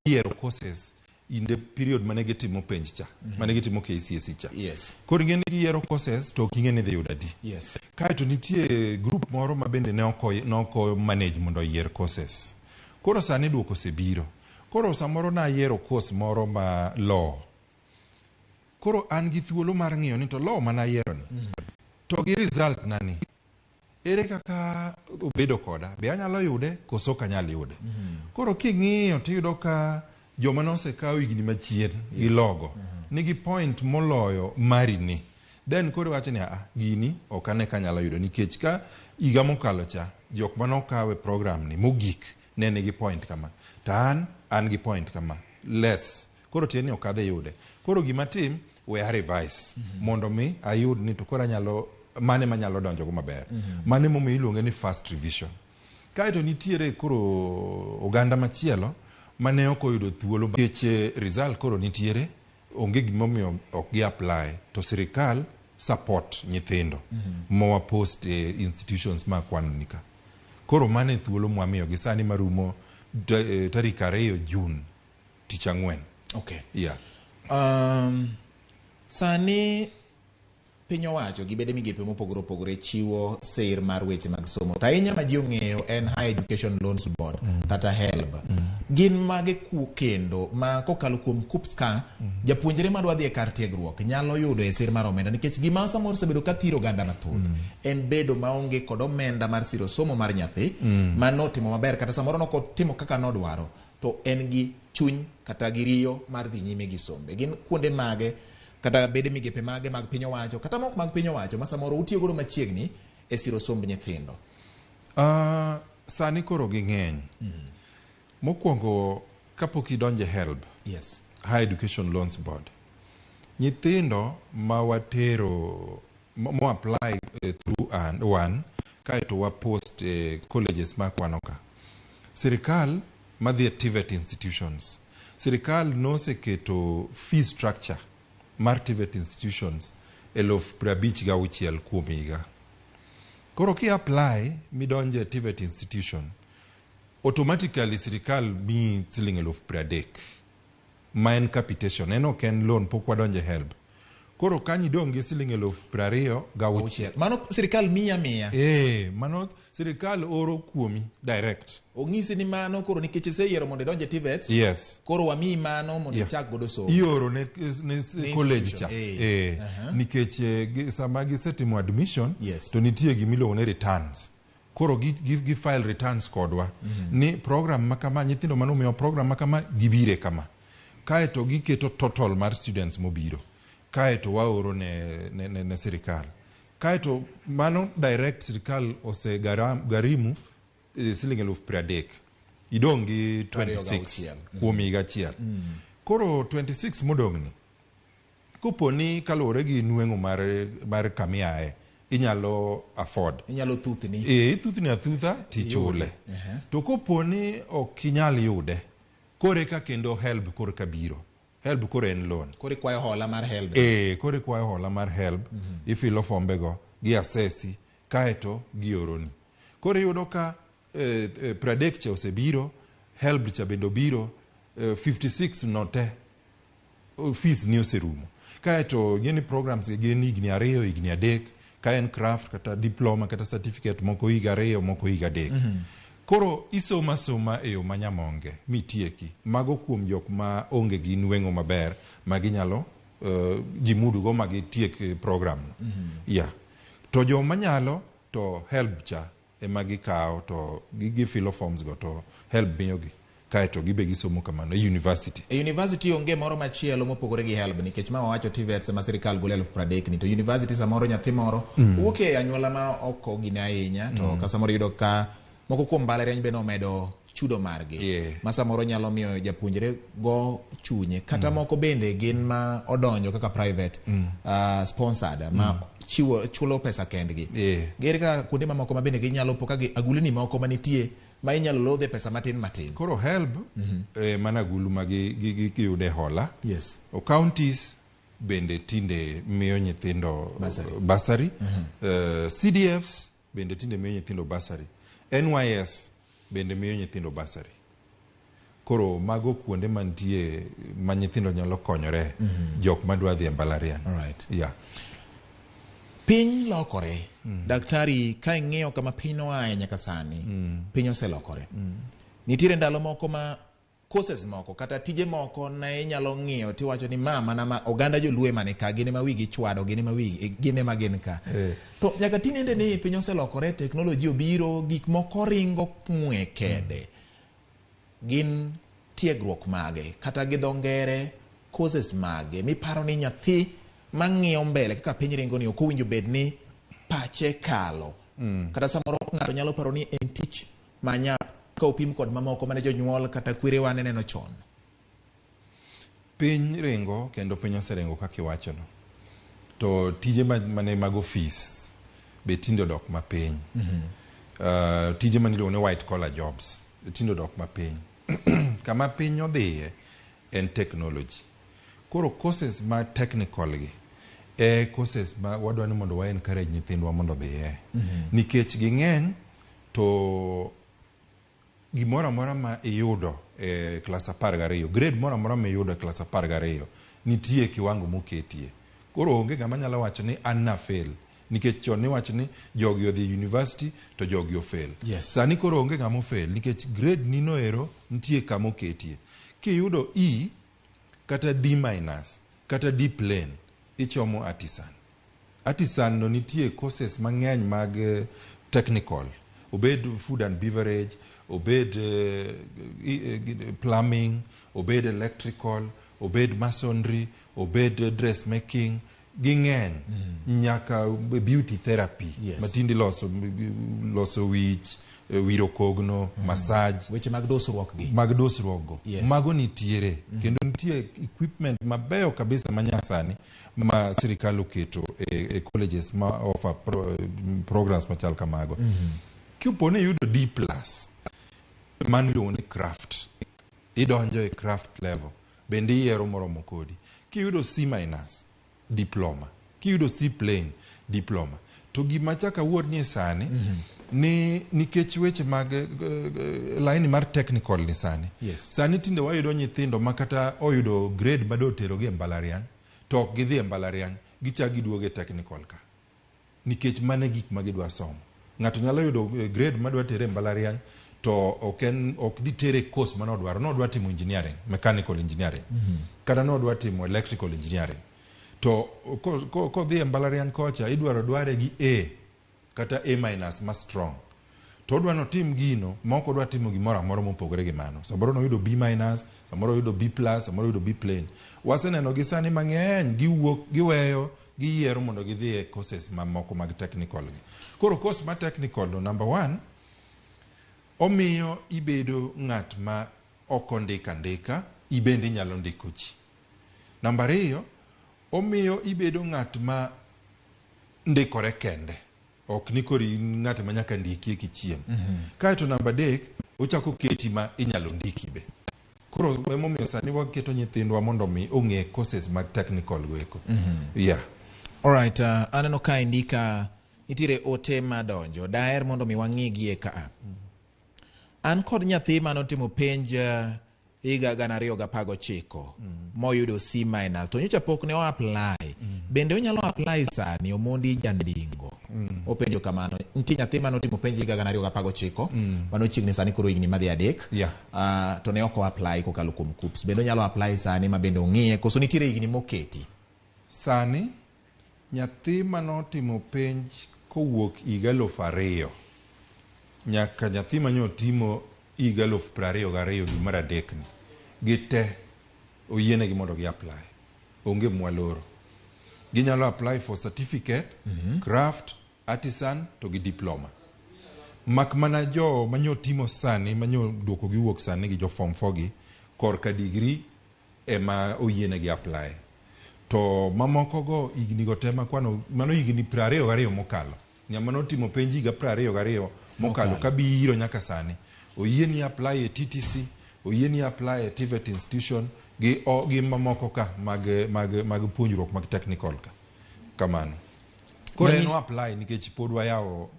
yiero courses in the period mane gitimo penj cha, mane gitimo KCSE cha. Yes. Koro gin yiero courses to king'e dhi yudo adi. Yes. Kaeto nitie group moro ma bende ne oko manage mondo yier courses. Koro sani duoko osebiro. Koro samoro na yiero course moro ma law. Koro an gi thuolo mar ng'iyo ni to law mana yiero ni. To gi result nani. Ere kaka obedo koda, be anyalo yude koso kanyal yude. Koro king'iyo tiyudo ka joma nosekawo higni machien gi logo nigi point moloyo mari ni. Then koro wacho ni gini ok ane kanyalo yudo nikech ka higa mokalo cha jok manokawe program ni mogik ne nigi point kama. Ta an gi point kama less. Koro tieni ok adhi yude. Koro gima tim we revise mondo mi ayud ni to koro anyalo mane manyalo donjo go maber. Mane momiyo iluonge ni first revision. Kaeto nitiere koro oganda machielo mane ok oyudo thuolo nikech result koro nitiere onge gimomiyo ok gi apply to sirikal support nyithindo mowa post institutions ma kwanonika. Koro mane thuolo mwamiyo gi sani marumo tarik 2 June tich ang'wen. Okay. Yeah. Sani piny owacho gi bede migepe mopogore opogore chiwo sir mar weche mag somo. Ta inya ma ji ong'eyo en High Education Loans Board kata HELB. Gin mage kendo ma kokalo kuom KUPPS ka japuonjre madwa dhi e kar tiegruok nyalo yudo e sir mar omenda nikech gima samoro osebedo ka thiro oganda mathoth en bedo maonge kod omenda mar siro somo mar nyathi manotimo maber kata samoro nokotimo kaka nodwaro to en gi chuny kata gi riyo mar dhi nyime gi sombe. Gin kuonde mage kata bede migepe mage mag piny owacho kata mok mag piny owacho ma samoro utiyo godo machiegni e siro somb nyithindo. Sani koro gi ng'eny. Mokwongo kapok idonje HELB, yes, High Education Loans Board, nyithindo ma watero mo apply through one kaeto wa post colleges ma kwanoka. Sirikal madhi TVET institutions. Sirikal noseketo fee structure mar TVET institutions 50,600 kuom higa. Koro ki apply midonje TVET institution automatically sirikal mi siling 30,000 ma en capitation en ok en loan pok wadonje HELB. Koro kanyi donge siling 26,000. Mano sirikal miya. Mano sirikal oro kuomi direct. Ong'isi ni mano koro nikech iseyiero mondo idonje TVET. Yes. Koro wamiyi mano mondo ichak godo somo. Ioro ne college cha. Nikech sama gisetimo admission to nitie gimiluongo ne returns. Koro gi file returns kodwa. Ni program makama nyithindo manomiyo program makama gibire kama. Kaeto giketo total mar students mobiro. Kaeto waoro ne sirikal. Kaeto mano direct sirikal ose garimu siling 30,000. Idongi 26 kuom higa achiel. Koro 26 modongni. Koponi kalore gi nueng'o mar kamiae inyalo afford. Inyalo thuthni. Thuthni athutha tichule. To koponi ok inyal yude, kore ka kendo HELB kore ka biro. HELB kore en loan. Kore kwayo hola mar HELB. Kore kwayo hola mar HELB. Ifilo fombego gi assessi kaeto gi oroni. Kore yudo ka 30 cha osebiro, HELB cha bendo biro, 56 note fees ni oserumo. Kaeto gini programs gini higni 2, higni 3, ka en craft kata diploma kata certificate moko higa 2, moko higa 3. Koro isoma e yo manyamonge mitieki. Mago kuom jok ma onge gi nueng'o maber ma ginyalo jimudu go magitiek program. To jo manyalo to HELB cha ema gikawo to gifilo forms go to HELB miyogi. Kaeto gibe gisomo kamano e university. E university onge moro machielo mopogore gi HELB nikech ma wawacho TVET sama sirikal golo 30,000 ni to university samoro nyathi moro wuok e anyuola ma ok ogine ahinya to ka samoro yudo ka moko kuom mbalariany be nomedo chudo margi. Ma samoro nyalo miyo japuonjre go chunye kata moko bende gin ma odonjo kaka private sponsored ma chulo pesa kendgi. Gere ka kuonde mamoko ma bende ginyalo poka agulni moko manitie ma inyalo lodhe pesa matin. Koro HELB mana agulu ma giyude hola. Yes. Counties bende tinde miyo nyithindo basari. CDFs bende tinde miyo nyithindo basari. NYS bende miyo nyithindo basari. Koro mago kuonde mantie ma nyithindo nyalo konyore jok madwa dhi e mbalariany. Alright. Yeah. Piny lokore. Daktari, ka ing'iyo kama piny noaye nyaka sani, piny oselokore. Nitiere ndalo moko ma courses moko kata tije moko ne inyalo ng'iyo tiwacho ni mana ma oganda joluo mane ka gine ma wigi chwado gine ma gin ka. To nyaka tinende ni piny oselokore, teknoloji obiro, gik moko ringo ng'we kede. Gin tiegruok mage kata gi dho ngere courses mage miparo ni nyathi mang'iyo mbele kaka piny ringo ni ok owinjo bed ni pache kalo. Kata samoro ng'ato nyalo paro ni en tich manyap ka opim kod mamoko mane jonyuol kata kwerewa ne neno chon. Piny ringo kendo piny oseringo kaka iwachono. To tije mane mag office be tindo dok mapiny. Tije maniluongo ni white collar jobs tindo dok mapiny. Kama piny odhiye en technology. Koro courses ma technical gi courses ma wadwa ni mondo wa encourage nyithindwa mondo dhiye. Nikech ging'eny to gimoro amora ma iyudo e klas 12, grade moro amora ma iyudo e klas 12 nitie kiwango moketie. Koro onge ng'ama nyalo wacho ni an na fail, nikech chon ni wacho ni jogi odhi university to jogi ofail. Sani koro onge ng'ama ofail nikech grade ni noero nitie kama oketie. Kiyudo E kata D- kata D plain ichomo artisan. Artisan no nitie courses mang'eny mag technical, obed food and beverage, obed plumbing, obed electrical, obed masonry, obed dressmaking, ging'eny nyaka beauty therapy. Matindi loso wich, wiro kogno, massage, weche mag dosruok gi. Mag dosruok go. Mago nitiere. Kendo nitie equipment mabeyo kabisa manyasani ma sirikal oketo e colleges ma offer programs machal kamago. Kuponi yudo D+, man iluongo ni craft, idonjo e craft level, bende iyiero moromo kodi. Kiyudo C-, diploma. Kiyudo C plain, diploma. To gima chaka wuod ni sani ni nikech weche mag line mar technical ni sani. Sani tinde wayudo nyithindo makata oyudo grade mado tero gi e mbalariany to ok gidhi e mbalariany, gichak giduoge technical ka. Nikech mane gik ma gidwa somo. Ng'ato nyalo yudo grade madwa tere e mbalariany to ok dhi tere course manodwaro. Nodwa timo engineering, mechanical engineering. Kata nodwa timo electrical engineering. To kodhi e mbalariany kocha dware gi A kata A- ma strong. To odwa no tim gino, moko odwa timo gimoro amoro mopogore gi mano. Samoro no yudo B-, samoro yudo B+, samoro yudo B plain. Waseneno gi sani mang'eny giwuok, giweyo, giyiero mondo gidhi e courses mamoko mag technical gi. Koro course ma technical no, number 1, omiyo ibedo ng'at ma ok ondika, ibende nyalo ndiko ji. Number 2, omiyo ibedo ng'at ma ndikore kende. Ok nikori ng'at ma nyaka ndiki kichiem. Kaeto number 3, ochako keti ma inyalo ndiki be. Koro emomiyo sani waketo nyithindwa mondo mi ong'e courses mag technical go eko. Alright, aneno ka indika nitiere ote madonjo. Daher mondo mi wang'igi e ka. An kod nyathi manotimo penj higa 2019 moyudo C-, to nyocha pok ne o-apply. Bende onyalo apply sani omondi jandingo. Openjo kamano. Nitie nyathi manotimo penj higa 2019 manochiegni sani koro higni madhi 3. To ne ok o-apply kokalo kuom KUPS. Bende onyalo apply sani ma bende ong'iye koso nitiere higni moketi. Sani nyathi manotimo penj kowuok higa 2000 nyaka nyathi manyotimo higa 2022 dwe mar 3 ni gite oyienegi mondo gi apply. Onge mwaloro. Ginyalo apply for certificate, craft, artisan to gi diploma. Mak mana jo manyotimo sani, manyoduoko giwuok sani gi jo form 4 gi korka degree ema oyienegi apply. To mamoko go igni go tema kwano mano igni 22 mokalo. Ng'ama notimo penj higa 22 mokalo kabiro nyaka sani. Oyieni apply e TTC, oyieni apply e TVET institution gi mamoko ka mag puonjruok mag technical ka. Kamano. Koro en apply nikech pod wayawo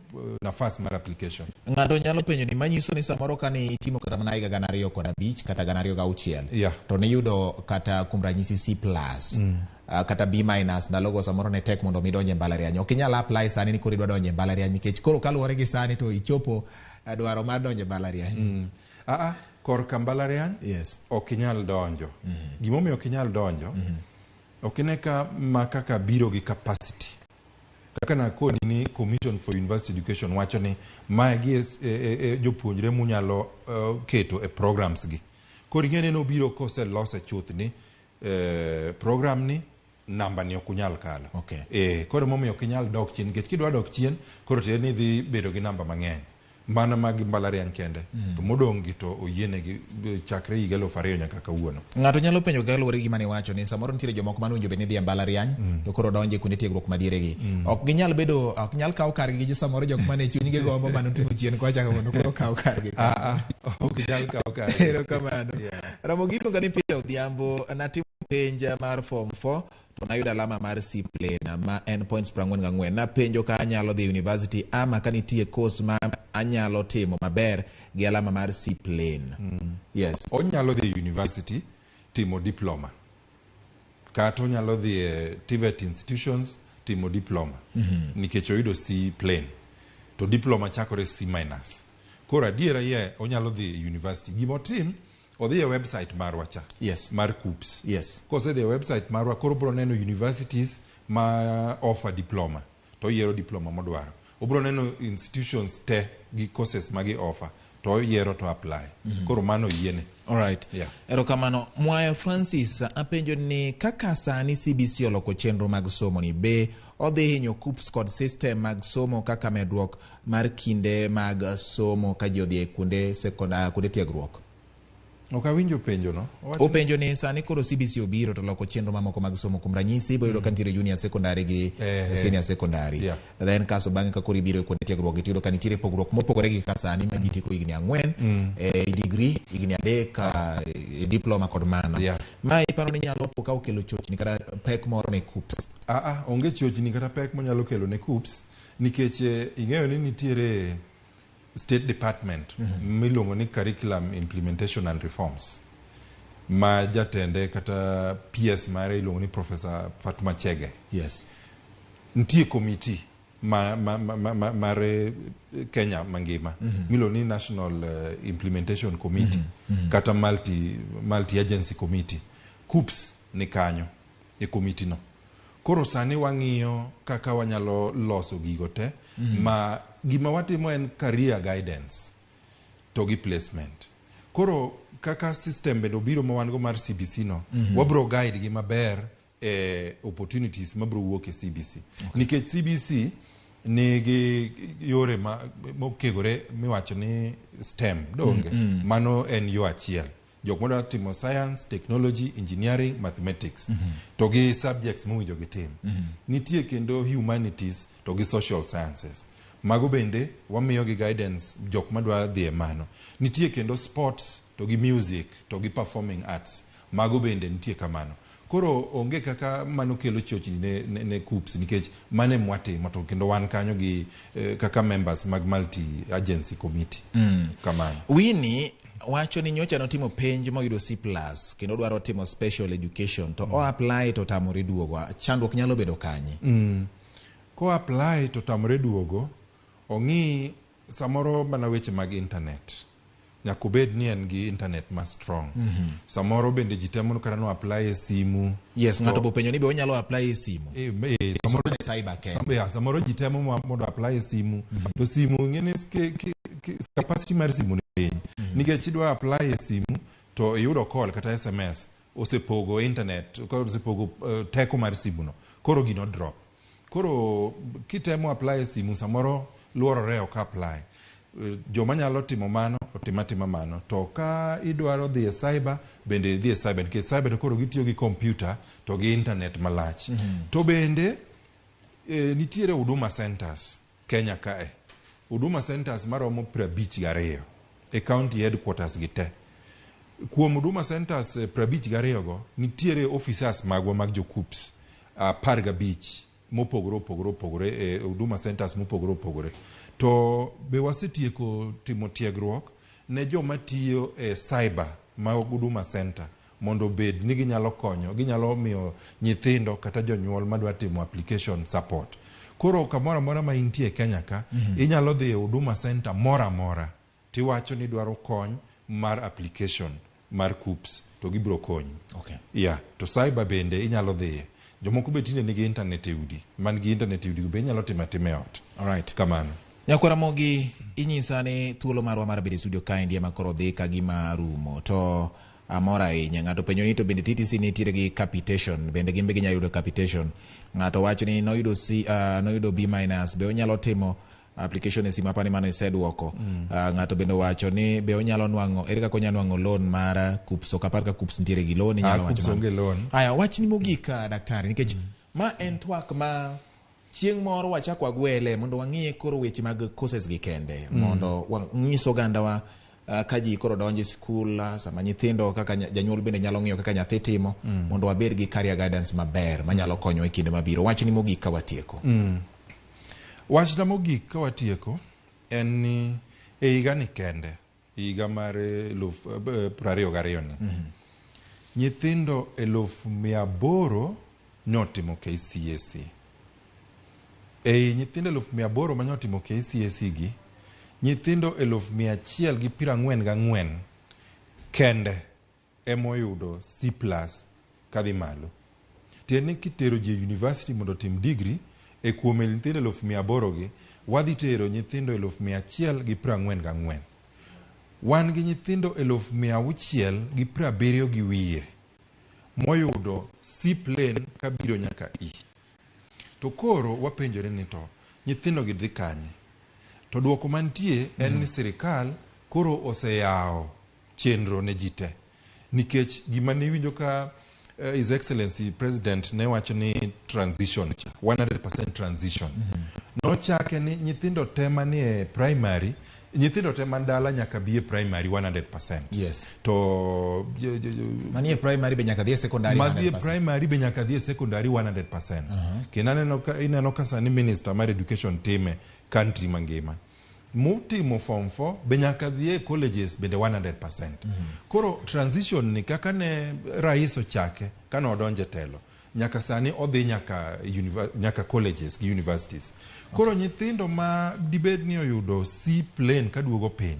nafas mar application. Ng'ato nyalo penjo ni manyiso ni samoro kane itimo kata mana higa 2005 kata 2006 Yeah. to niyudo kata kuom ranyisi C+, kata B- ndalogo samoro ne tek mondo midonje mbalariany. Ok inyal apply sani ni koro idwa donje mbalariany nikech koro kaluwore gi sani to ichopo dwaro mar donje mbalariany. Korka mbalariany Yes. ok inyal donjo. Gimomiyo ok inyal donjo, ok ine ka ma kaka biro gi capacity. Kaka na koni ni Commission for University Education wacho ni mae gi jopuonjre munyalo keto e programs gi. Koro ing'eni no biro kose lose chuth ni program ni namba ni ok unyal kalo. Okay. Koro momiyo ok inyal dok chien nikech kidwa dok chien koro te ni dhi bedo gi namba mang'eny. Mana mag mbalariany kende. To modong' gi to oyienegi chakre higa 2000 nyaka kawuono. Ng'ato nyalo penjo kaluwore gi mane wacho ni samoro nitiere jomoko manowinjo bed ni dhi e mbalariany to koro donje kuonde tiegruok madiere gi. Ok nyal kawo kargi gi samoro jok mane chunygi gombo manotimo chien kocha mondo koro kawo kargi. Ok nyal kawo kargi. Erokamano. Ramogi iluonga ni Peter Odhiambo, natimo penja mar form 4 to nayudo alama mar C plane ma en points 44. Napenjo ka anyalo dhi university ama ka nitie course ma anyalo timo maber gi alama mar C plane. Yes. Onyalo dhi university timo diploma. Kata onyalo dhi TVET institutions timo diploma. Nikech oyudo C plane. To diploma chakore C-. Koro adiera onyalo dhi university. Gimotim odhi e website marwa cha. Yes. Mar KUPS. Yes. Kose dhi e website marwa koro bro neno universities ma offer diploma. To yiero diploma modwaro. Obro neno institutions te gi courses magi offer. To yiero to apply. Koro mano yiene. Alright. Yeah. Erokamano. Mwayo Francis apenjo ni kaka sani CBC oloko chenro mag somo ni be odhi hinyo KUPS kod system mag somo kaka medruok mar kinde mag somo ka ji odhi e kuonde tiegruok. Ok awinjo penjo no. Openjo ni sani koro CBC obiro to loko chenro mamoko mag somo kuom ranyisi ibo yudo ka nitiere junior secondary gi senior secondary. Yeah. Then kaso bang'e ka koro ibiro kuonde tiegruok gi tiyudo ka nitiere pogruok mopogore gi ka sani ma ji tieko higni 4 degree, higni 3 diploma kod mano. Yeah. Ma iparo ni nyalo po ka okelo chochni kata pek moro ne KUPS. Onge chochni kata pek monyalo kelo ne KUPS nikech ing'eyo ni nitiere State Department miluongo ni Curriculum Implementation and Reforms ma jatende kata PS mare iluongo ni Professor Fatuma Chege. Yes. Nitie committee mar Kenya mangima miluongo ni National Implementation Committee kata multi agency committee. KUPS ni kanyo e committee no. Koro sani wang'iyo kaka wanyalo loso gigo te ma gima watimo en career guidance to gi placement. Koro kaka system bendo biro ma wan go mar CBC no, wabro guide gi maber opportunities mabro wuok e CBC. Nikech CBC nigi yore mokegore miwacho ni STEM donge. Mano en yo achiel. Jok modwa timo science, technology, engineering, mathematics. To gi subjects mowinjo gitim. Nitie kendo humanities to gi social sciences. Mago bende wamiyo gi guidance jok madwa dhi e mano. Nitie kendo sports to gi music to gi performing arts. Mago bende nitie kamano. Koro onge kaka mano kelo chochni ne KUPS nikech mane mwatimo to kendo wan kanyo gi kaka members mag multi agency committee. Kamano. Winnie wacho ni nyocha notimo penj moyudo C+ kendo dwaro timo special education to o apply to tamore duogo. Chandruok nyalo bedo kanye? Ko apply to tamore duogo, ong'i samoro mana weche mag internet. Nyaka bed ni en gi internet ma strong. Samoro bende ji temo kata no apply e simu. Yes, ng'ato bo penjo ni be onyalo apply e simu. Samoro cyber camp. Samoro ji temo mondo apply e simu. To simu ng'ene capacity mar simu ni piny. Nikech idwa apply e simu to iyudo call kata SMS osepogo internet, osepogo teko mar simu no. Koro gino drop. Koro kitemo apply e simu samoro luorore ok apply. Joma nyalo timo mano otimatima mano. To ka idwaro dhi e cyber bende dhi e cyber nikech cyber to koro gitiyo gi computer to gi internet malach. To bende nitiere huduma centers Kenya kae. Huduma centers maromo 52 e county headquarters gi te. Kuom huduma centers 52 go nitiere officers magwa mag jo KUPS 15 mopogore opogore e Huduma Centers mopogore opogore. To be wasetieko timo tiegruok ne joma tiyo e cyber ma Huduma Center mondo bed ni ginyalo konyo, ginyalo miyo nyithindo kata jonyuol madwa timo application support. Koro kamoro amora ma intie e Kenya ka, inyalo dhi e Huduma Center mora mora tiwacho ni dwaro kony mar application mar KUPS to gibiro konyi. Okay. Yeah, to cyber bende inyalo dhiye. Jomoko be tinde nigi internet e udi. Man gi internet e udi be inyalo time ot. Alright. Kamano. Nyakwa Ramogi, inyisa ni thuolo marwa mar bedo studio ka ndiye makoro dhi ka gima rumo. To amora ahinya ng'ato penjo ni to bende TTC nitiere gi capitation, bende gimbe ginyalo yudo capitation. Ng'ato wacho ni noyudo B- be onyalo timo application e simu apani mano iseduoko. Ng'ato bende wacho ni be onyalo nwang'o, ere kaka onyalo nwang'o loan mar KUPS, ok apar ka KUPS nitiere gi loan inyalo wacho. KUPS onge loan. Aya, wach ni mogik daktari, nikech ma en twak ma chieng' moro wachak wagwele mondo wang'iye koro weche mag courses gi kende, mondo wanyiso gandawa ka ji koro donje skul, sama nyithindo kaka janyuol bende nyalo ng'iyo kaka nyathi timo, mondo wabed gi career guidance maber manyalo konyo e kinde mabiro. Wach ni mogik ka watieko. Wach na mogik ka watieko en ni e higa ni kende, higa mar 2022 ni, nyithindo 800 notimo KCSE. E nyithindo 800 ma notimo KCSE gi, nyithindo 144 kende emoyudo C+ kadhi malo. Tieni kitero ji university mondo tim degree e kuome nyithindo 800 gi, wadhi tero nyithindo 144. Wan gi nyithindo 670 gi wiye moyudo C+ kabiro nyaka E. To koro wapenjore ni to nyithindo gi dhi kanye? To duoko mantie en ni sirikal koro oseyao chenro ne jite. Nikech gima ne winjo ka His Excellency President ne wacho ni transition, 100% transition. No chake ni nyithindo tema ni e primary, nyithindo tema ndala nyaka biye primary 100%. Yes. To manie primary be nyaka dhie secondary 100%. Madhie primary be nyaka dhie secondary 100%. Ineno ka sani Minister mar Education time country mangima. Mutimo form 4 be nyaka dhie colleges bende 100%. Koro transition ni kaka ne rais ochake kano odonje telo, nyaka sani odhi nyaka colleges gi universities. Koro nyithindo ma dibed ni oyudo C+ kaduogo piny,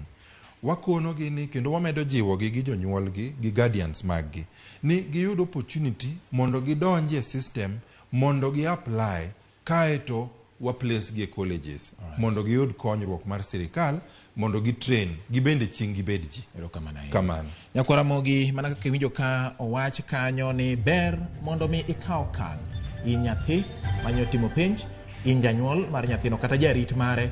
wakono gi ni kendo wamedo jiwo gi jonyuol gi guardians maggi ni giyudo opportunity mondo gidonje e system, mondo gi apply kaeto wa place gi colleges. Right. Mondo giyud konyruok mar sirikal, mondo gi train gibende chieng' gibed ji. Kamano. Nyakwa Ramogi, mana kaka winjo ka owach kanyo ni ber mondo mi ikaw kang' in nyathi manyotimo penj, in janyuol mar nyathino kata jarit mare,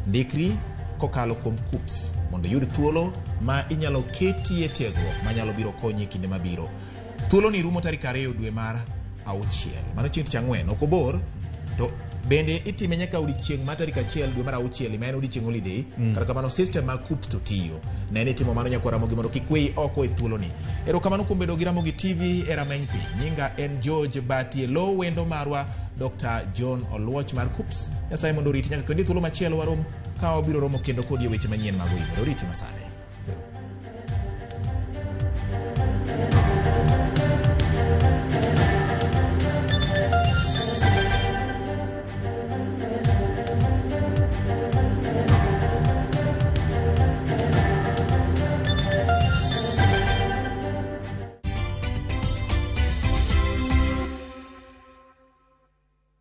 ndikri kokalo kuom KUPS mondo yud thuolo ma inyalo ketie tiegruok manyalo biro konyi kinde mabiro. Thuolo ni rumo tarik 2 dwe mar 6. Mano chieng' tich ang'wen, ok obor. To bende itime nyaka odiechieng' mar tarik 1 dwe mar 6, ma en odiechieng' holiday. Kata kamano system mag KUPS to tiyo. Ne ni timo mano Nyakwa Ramogi mondo kik weyi oko e thuolo ni. Erokamano kuom bedo gi Ramogi TV e rameny piny. Nyinga en George Batie, lo wendo marwa Dr. John Oluoch mar KUPS. Nyasaye mondo oriti nyaka kendo thuolo machielo warom ka wabiro romo kendo kodi e weche manyien mag OIMORE. Oriti masane.